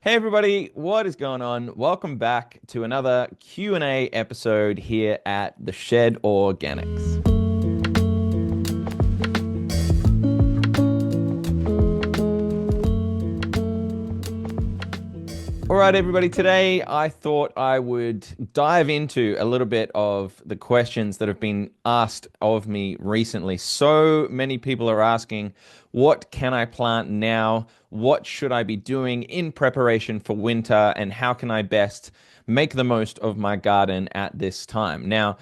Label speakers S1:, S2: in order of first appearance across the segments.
S1: Hey everybody, what is going on? Welcome back to another Q&A episode here at The Shed Organics. All right, everybody, today I thought I would dive into a little bit of the questions that have been asked of me recently. So many people are asking, what can I plant now? What should I be doing in preparation for winter? And how can I best make the most of my garden at this time? Now,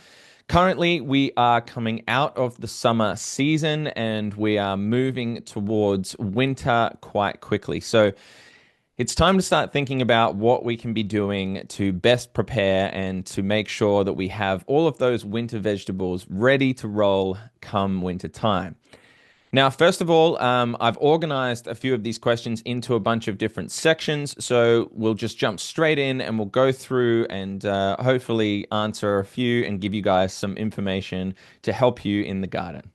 S1: currently, we are coming out of the summer season and we are moving towards winter quite quickly. So, it's time to start thinking about what we can be doing to best prepare and to make sure that we have all of those winter vegetables ready to roll come winter time. Now, first of all, I've organized a few of these questions into a bunch of different sections. So we'll just jump straight in and we'll go through and hopefully answer a few and give you guys some information to help you in the garden.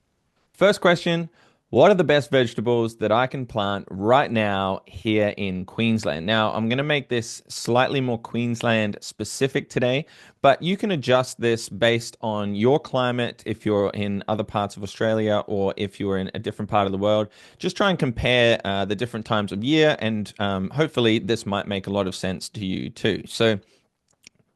S1: First question, what are the best vegetables that I can plant right now here in Queensland? Now, I'm going to make this slightly more Queensland specific today, but you can adjust this based on your climate if you're in other parts of Australia or if you're in a different part of the world. Just try and compare the different times of year, and hopefully, this might make a lot of sense to you too. So,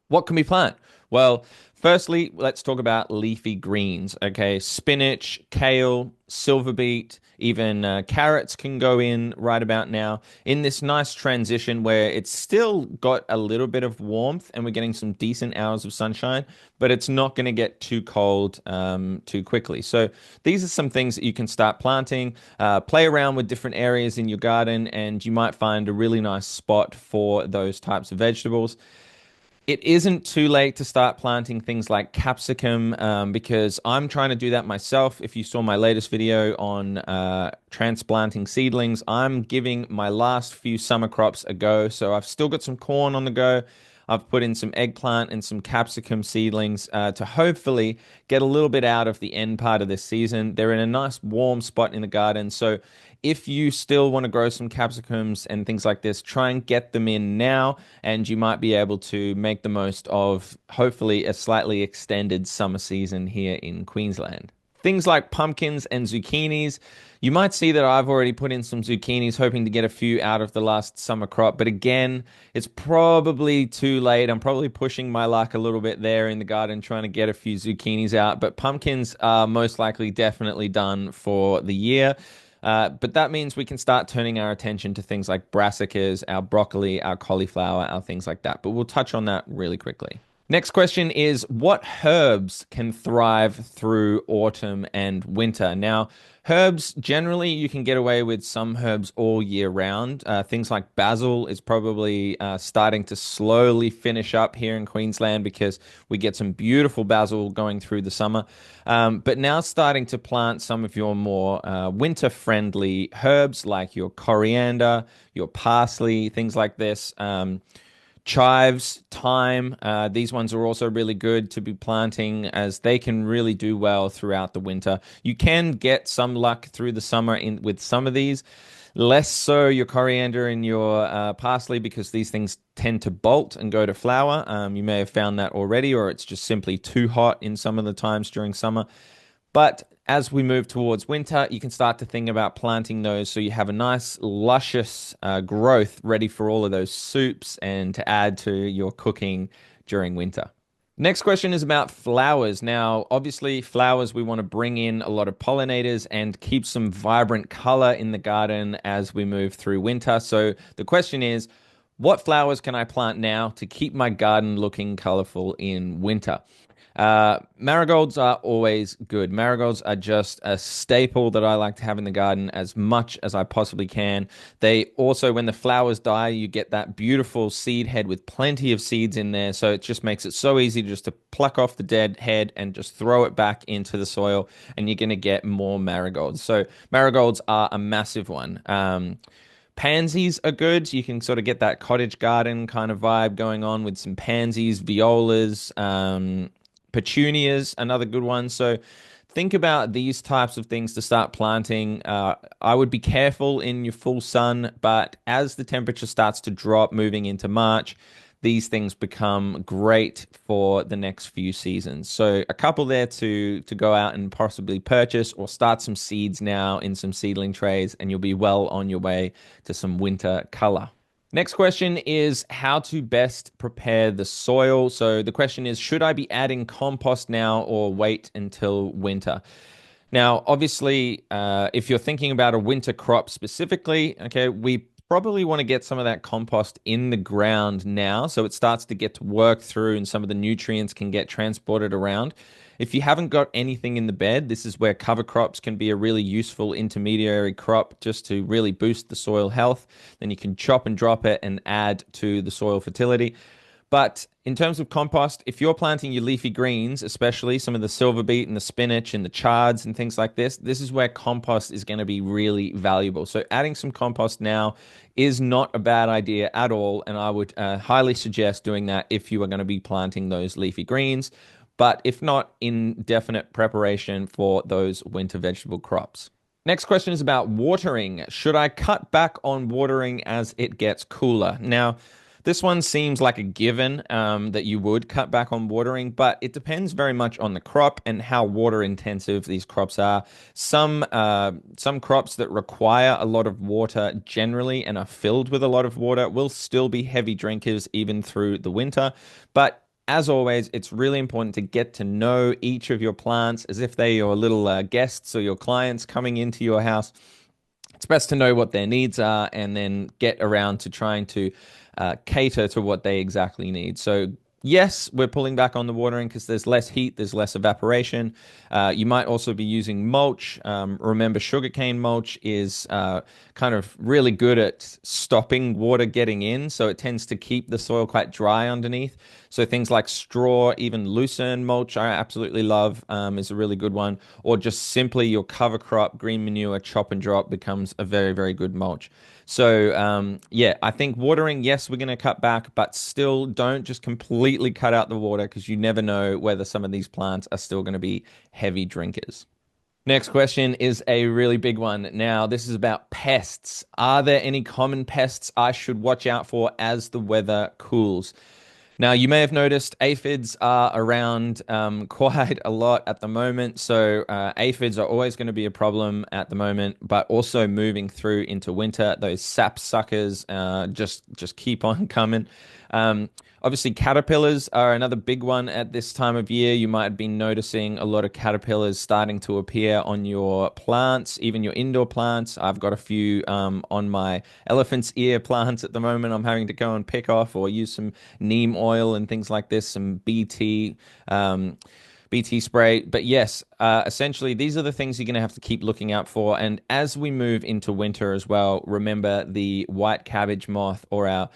S1: what can we plant? Well, firstly, let's talk about leafy greens. Okay, spinach, kale, silver beet, even carrots can go in right about now in this nice transition where it's still got a little bit of warmth and we're getting some decent hours of sunshine, but it's not going to get too cold too quickly. So these are some things that you can start planting. Play around with different areas in your garden, and you might find a really nice spot for those types of vegetables. It isn't too late to start planting things like capsicum because I'm trying to do that myself. If you saw my latest video on transplanting seedlings, I'm giving my last few summer crops a go. So I've still got some corn on the go. I've put in some eggplant and some capsicum seedlings to hopefully get a little bit out of the end part of this season. They're in a nice warm spot in the garden. So if you still want to grow some capsicums and things like this, try and get them in now, and you might be able to make the most of hopefully a slightly extended summer season here in Queensland. Things like pumpkins and zucchinis. You might see that I've already put in some zucchinis, hoping to get a few out of the last summer crop. But again, it's probably too late. I'm probably pushing my luck a little bit there in the garden, trying to get a few zucchinis out. But pumpkins are most likely definitely done for the year. But that means we can start turning our attention to things like brassicas, our broccoli, our cauliflower, our things like that. But we'll touch on that really quickly. Next question is, what herbs can thrive through autumn and winter? Now, herbs, generally, you can get away with some herbs all year round. Things like basil is probably starting to slowly finish up here in Queensland because we get some beautiful basil going through the summer. But now starting to plant some of your more winter-friendly herbs like your coriander, your parsley, things like this. Chives, thyme, these ones are also really good to be planting as they can really do well throughout the winter. You can get some luck through the summer in with some of these, less so your coriander and your parsley because these things tend to bolt and go to flower. You may have found that already, or it's just simply too hot in some of the times during summer. But as we move towards winter, you can start to think about planting those so you have a nice, luscious growth ready for all of those soups and to add to your cooking during winter. Next question is about flowers. Now, obviously, flowers, we want to bring in a lot of pollinators and keep some vibrant color in the garden as we move through winter. So the question is, what flowers can I plant now to keep my garden looking colorful in winter? Marigolds are always good. Marigolds are just a staple that I like to have in the garden as much as I possibly can. They also, when the flowers die, you get that beautiful seed head with plenty of seeds in there. So it just makes it so easy just to pluck off the dead head and just throw it back into the soil, and you're going to get more marigolds. So marigolds are a massive one. Pansies are good. You can sort of get that cottage garden kind of vibe going on with some pansies, violas, petunias, another good one. So think about these types of things to start planting. I would be careful in your full sun, but as the temperature starts to drop moving into March, these things become great for the next few seasons. So a couple there to go out and possibly purchase or start some seeds now in some seedling trays, and you'll be well on your way to some winter color. Next question is how to best prepare the soil. So the question is, should I be adding compost now or wait until winter? Now, obviously, if you're thinking about a winter crop specifically, okay, we probably want to get some of that compost in the ground now so it starts to get to work through and some of the nutrients can get transported around. If you haven't got anything in the bed, this is where cover crops can be a really useful intermediary crop just to really boost the soil health. Then you can chop and drop it and add to the soil fertility. But in terms of compost, if you're planting your leafy greens, especially some of the silver beet and the spinach and the chards and things like this is where compost is going to be really valuable. So adding some compost now is not a bad idea at all. And I would highly suggest doing that if you are going to be planting those leafy greens. But if not, in definite preparation for those winter vegetable crops. Next question is about watering. Should I cut back on watering as it gets cooler? Now, this one seems like a given that you would cut back on watering, but it depends very much on the crop and how water intensive these crops are. Some crops that require a lot of water generally and are filled with a lot of water will still be heavy drinkers even through the winter. But as always, it's really important to get to know each of your plants as if they're your little guests or your clients coming into your house. It's best to know what their needs are and then get around to trying to cater to what they exactly need. So yes, we're pulling back on the watering because there's less heat, there's less evaporation. You might also be using mulch. Remember, sugarcane mulch is kind of really good at stopping water getting in, so it tends to keep the soil quite dry underneath. So things like straw, even lucerne mulch, I absolutely love, is a really good one. Or just simply your cover crop, green manure, chop and drop becomes a very, very good mulch. So yeah, I think watering, yes, we're going to cut back, but still don't just completely cut out the water because you never know whether some of these plants are still going to be heavy drinkers. Next question is a really big one. Now, this is about pests. Are there any common pests I should watch out for as the weather cools? Now, you may have noticed aphids are around quite a lot at the moment. So aphids are always going to be a problem at the moment, but also moving through into winter, those sap suckers just keep on coming. Obviously, caterpillars are another big one at this time of year. You might have been noticing a lot of caterpillars starting to appear on your plants, even your indoor plants. I've got a few on my elephant's ear plants at the moment. I'm having to go and pick off or use some neem oil and things like this, some BT spray. But yes, essentially, these are the things you're going to have to keep looking out for. And as we move into winter as well, remember the white cabbage moth or our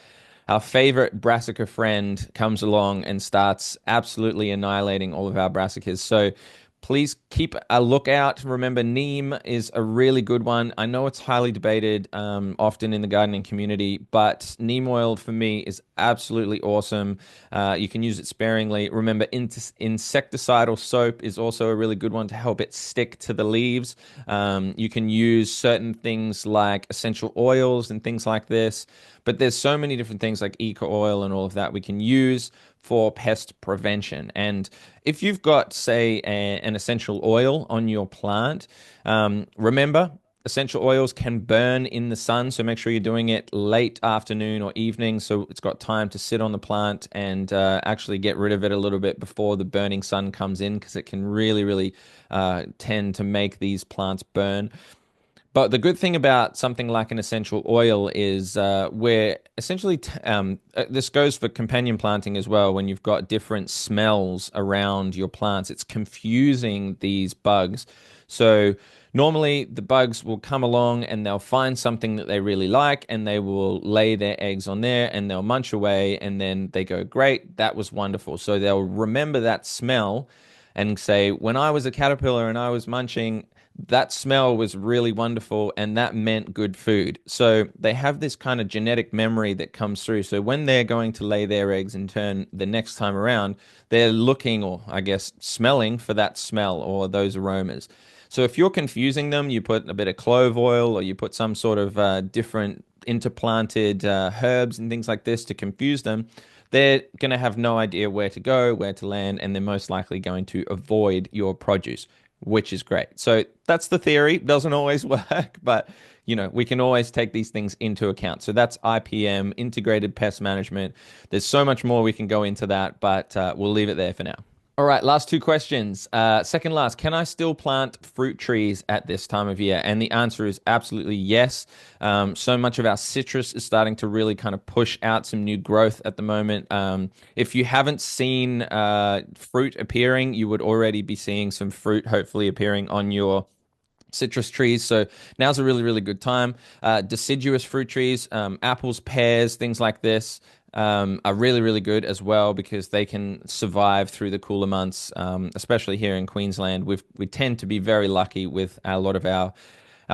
S1: favorite brassica friend comes along and starts absolutely annihilating all of our brassicas. So please keep a lookout. Remember, neem is a really good one. I know it's highly debated often in the gardening community, but neem oil for me is absolutely awesome. You can use it sparingly. Remember, insecticidal soap is also a really good one to help it stick to the leaves. You can use certain things like essential oils and things like this, but there's so many different things like eco oil and all of that we can use for pest prevention. And if you've got, say, an essential oil on your plant, remember, essential oils can burn in the sun, so make sure you're doing it late afternoon or evening so it's got time to sit on the plant and actually get rid of it a little bit before the burning sun comes in because it can really, really tend to make these plants burn. But the good thing about something like an essential oil is where essentially this goes for companion planting as well. When you've got different smells around your plants, it's confusing these bugs. So normally the bugs will come along and they'll find something that they really like and they will lay their eggs on there and they'll munch away and then they go, great, that was wonderful. So they'll remember that smell and say, when I was a caterpillar and I was munching, that smell was really wonderful and that meant good food. So they have this kind of genetic memory that comes through. So when they're going to lay their eggs in turn the next time around, they're looking, or I guess smelling, for that smell or those aromas. So if you're confusing them, you put a bit of clove oil or you put some sort of different interplanted herbs and things like this to confuse them. They're going to have no idea where to go, where to land, and they're most likely going to avoid your produce, which is great. So that's the theory. Doesn't always work, but we can always take these things into account. So that's IPM, integrated pest management. There's so much more we can go into that, but we'll leave it there for now. All right, last two questions. Second last, can I still plant fruit trees at this time of year? And the answer is absolutely yes. So much of our citrus is starting to really kind of push out some new growth at the moment. If you haven't seen fruit appearing, you would already be seeing some fruit hopefully appearing on your citrus trees. So now's a really, really good time. Deciduous fruit trees, apples, pears, things like this are really, really good as well because they can survive through the cooler months, especially here in Queensland. We tend to be very lucky with a lot of our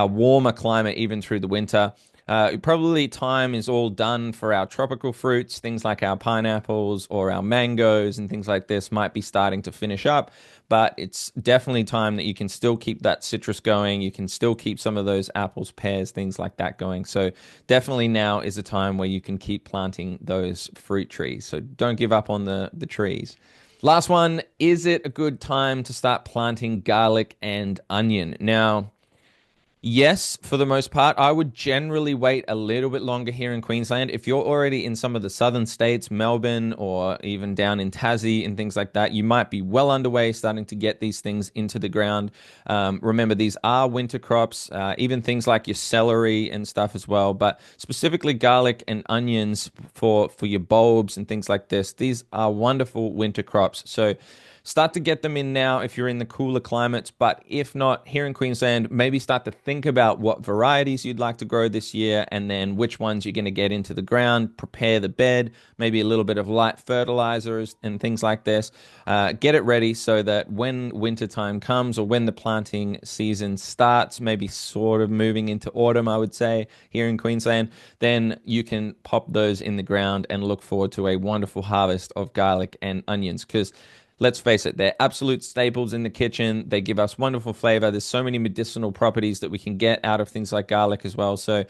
S1: warmer climate, even through the winter. Probably time is all done for our tropical fruits, things like our pineapples or our mangoes and things like this might be starting to finish up, but it's definitely time that you can still keep that citrus going. You can still keep some of those apples, pears, things like that going. So definitely now is a time where you can keep planting those fruit trees. So don't give up on the trees. Last one, is it a good time to start planting garlic and onion? Now, yes, for the most part. I would generally wait a little bit longer here in Queensland. If you're already in some of the southern states, Melbourne, or even down in Tassie and things like that, you might be well underway starting to get these things into the ground. Remember, these are winter crops, even things like your celery and stuff as well, but specifically garlic and onions for your bulbs and things like this. These are wonderful winter crops. So start to get them in now if you're in the cooler climates, but if not, here in Queensland, maybe start to think about what varieties you'd like to grow this year and then which ones you're going to get into the ground, prepare the bed, maybe a little bit of light fertilizers and things like this. Get it ready so that when winter time comes or when the planting season starts, maybe sort of moving into autumn, I would say, here in Queensland, then you can pop those in the ground and look forward to a wonderful harvest of garlic and onions because let's face it, they're absolute staples in the kitchen. They give us wonderful flavor. There's so many medicinal properties that we can get out of things like garlic as well. So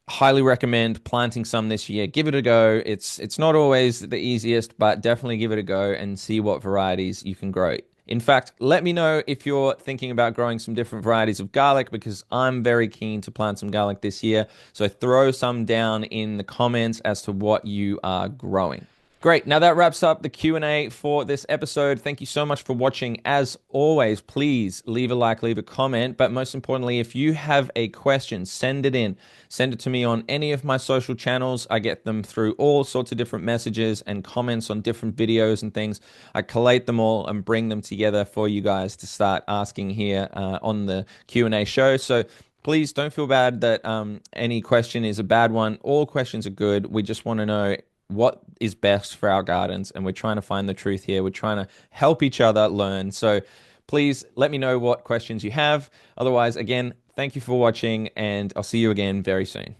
S1: highly recommend planting some this year. Give it a go. It's not always the easiest, but definitely give it a go and see what varieties you can grow. In fact, let me know if you're thinking about growing some different varieties of garlic because I'm very keen to plant some garlic this year. So throw some down in the comments as to what you are growing. Great. Now that wraps up the Q&A for this episode. Thank you so much for watching. As always, please leave a like, leave a comment. But most importantly, if you have a question, send it in. Send it to me on any of my social channels. I get them through all sorts of different messages and comments on different videos and things. I collate them all and bring them together for you guys to start asking here on the Q&A show. So please don't feel bad that any question is a bad one. All questions are good. We just want to know what is best for our gardens, and we're trying to find the truth here. We're trying to help each other learn. So please let me know what questions you have. Otherwise, again, thank you for watching, and I'll see you again very soon.